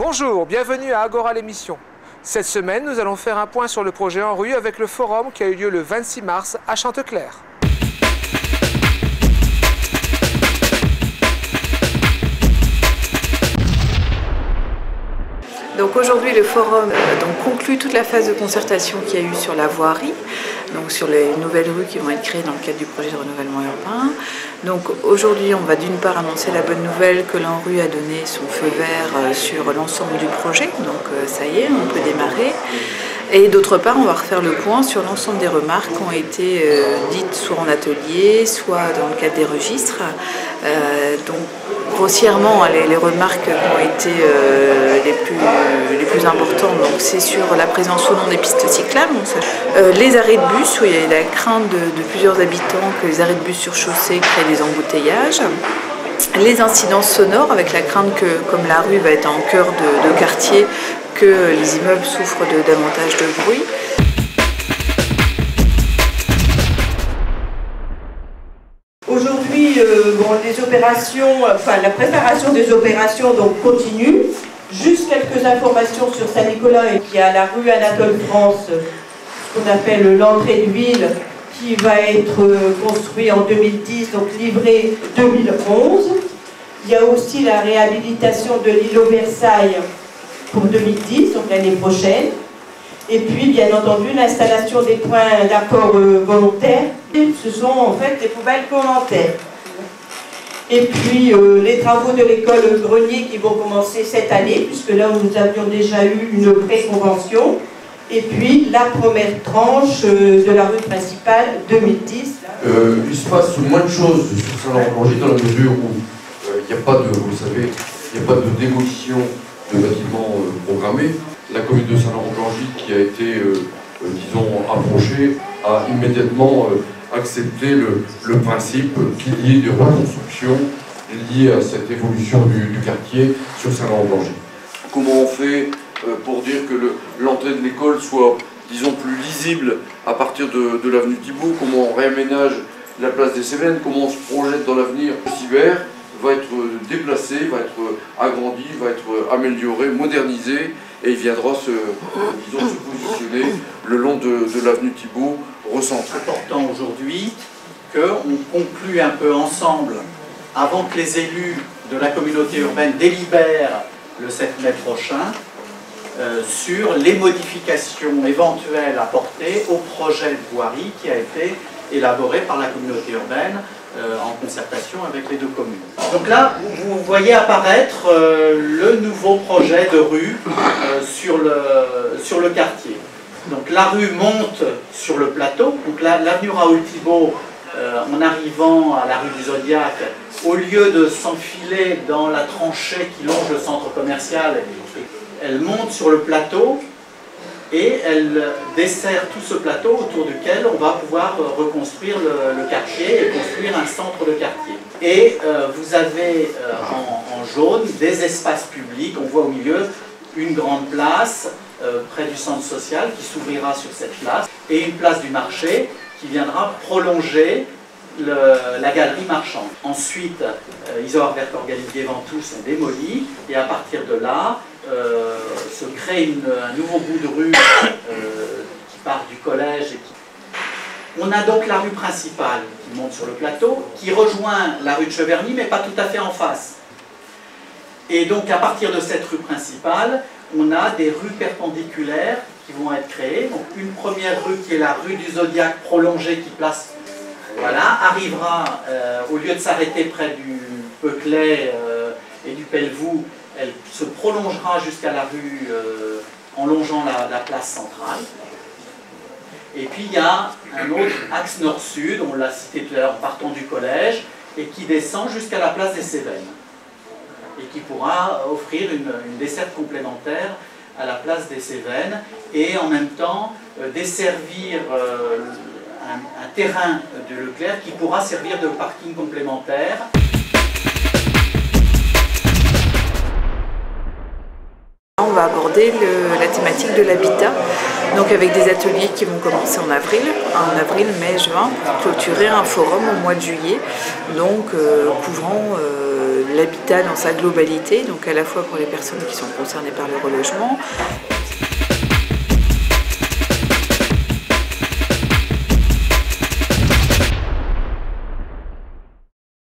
Bonjour, bienvenue à Agora l'émission. Cette semaine, nous allons faire un point sur le projet En Rue avec le forum qui a eu lieu le 26 mars à Chanteclair. Donc aujourd'hui le forum conclut toute la phase de concertation qu'il y a eu sur la voirie, donc sur les nouvelles rues qui vont être créées dans le cadre du projet de renouvellement urbain. Donc aujourd'hui on va d'une part annoncer la bonne nouvelle que l'ANRU a donné son feu vert sur l'ensemble du projet, donc ça y est, on peut démarrer. Et d'autre part, on va refaire le point sur l'ensemble des remarques qui ont été dites soit en atelier, soit dans le cadre des registres. Donc grossièrement, les remarques qui ont été les plus importantes, donc c'est sur la présence ou non des pistes cyclables, les arrêts de bus, où il y a la crainte de plusieurs habitants que les arrêts de bus sur chaussée créent des embouteillages. Les incidences sonores, avec la crainte que, comme la rue va être en cœur de quartier, que les immeubles souffrent de davantage de bruit. Aujourd'hui, les opérations, la préparation des opérations donc continue. Juste quelques informations sur Saint-Nicolas, qui est à la rue Anatole France, ce qu'on appelle l'entrée de ville, qui va être construit en 2010, donc livré 2011. Il y a aussi la réhabilitation de l'îlot Versailles pour 2010, donc l'année prochaine. Et puis, bien entendu, l'installation des points d'apport volontaires. Ce sont en fait des poubelles volontaires. Et puis, les travaux de l'école Grenier qui vont commencer cette année, puisque là, nous avions déjà eu une pré-convention. Et puis, la première tranche de la rue principale 2010. Il se passe moins de choses sur Saint-Laurent-Plongée dans la mesure où il n'y a pas de, vous savez, il n'y a pas de démolition de bâtiments programmés. La commune de Saint-Laurent-Plongée, qui a été, disons, approchée, a immédiatement accepté le principe qu'il y ait des reconstructions liées à cette évolution du quartier sur Saint-Laurent-Plongée. Comment on fait pour dire que l'entrée de l'école soit, disons, plus lisible à partir de l'avenue Thibault? Comment on réaménage la place des Cévennes? Comment on se projette dans l'avenir? Le cyber va être déplacé, va être agrandi, va être amélioré, modernisé, et il viendra se positionner le long de l'avenue Thibault, recentré. C'est important aujourd'hui qu'on conclue un peu ensemble, avant que les élus de la communauté urbaine délibèrent le 7 mai prochain, sur les modifications éventuelles apportées au projet de voirie qui a été élaboré par la communauté urbaine en concertation avec les deux communes. Donc là, vous voyez apparaître le nouveau projet de rue sur le quartier. Donc la rue monte sur le plateau, donc l'avenue Raoul Thibault, en arrivant à la rue du Zodiac, au lieu de s'enfiler dans la tranchée qui longe le centre commercial, elle monte sur le plateau et elle dessert tout ce plateau autour duquel on va pouvoir reconstruire le quartier et construire un centre de quartier. Et vous avez en jaune des espaces publics, on voit au milieu une grande place près du centre social qui s'ouvrira sur cette place et une place du marché qui viendra prolonger la galerie marchande. Ensuite, Isoard Vertor-Galilée Ventoux sont démolis et à partir de là se crée un nouveau bout de rue qui part du collège. On a donc la rue principale qui monte sur le plateau, qui rejoint la rue de Cheverny, mais pas tout à fait en face. Et donc à partir de cette rue principale, on a des rues perpendiculaires qui vont être créées. Donc une première rue qui est la rue du Zodiac prolongée qui place, voilà, arrivera, au lieu de s'arrêter près du Peuclet et du Pelvoux, elle se prolongera jusqu'à la rue en longeant la place centrale. Et puis il y a un autre axe nord-sud, on l'a cité tout à l'heure en partant du collège, et qui descend jusqu'à la place des Cévennes. Et qui pourra offrir une desserte complémentaire à la place des Cévennes et en même temps desservir un terrain de Leclerc qui pourra servir de parking complémentaire. On va aborder la thématique de l'habitat, donc avec des ateliers qui vont commencer en avril, mai, juin, pour clôturer un forum au mois de juillet, donc couvrant l'habitat dans sa globalité, donc à la fois pour les personnes qui sont concernées par le relogement,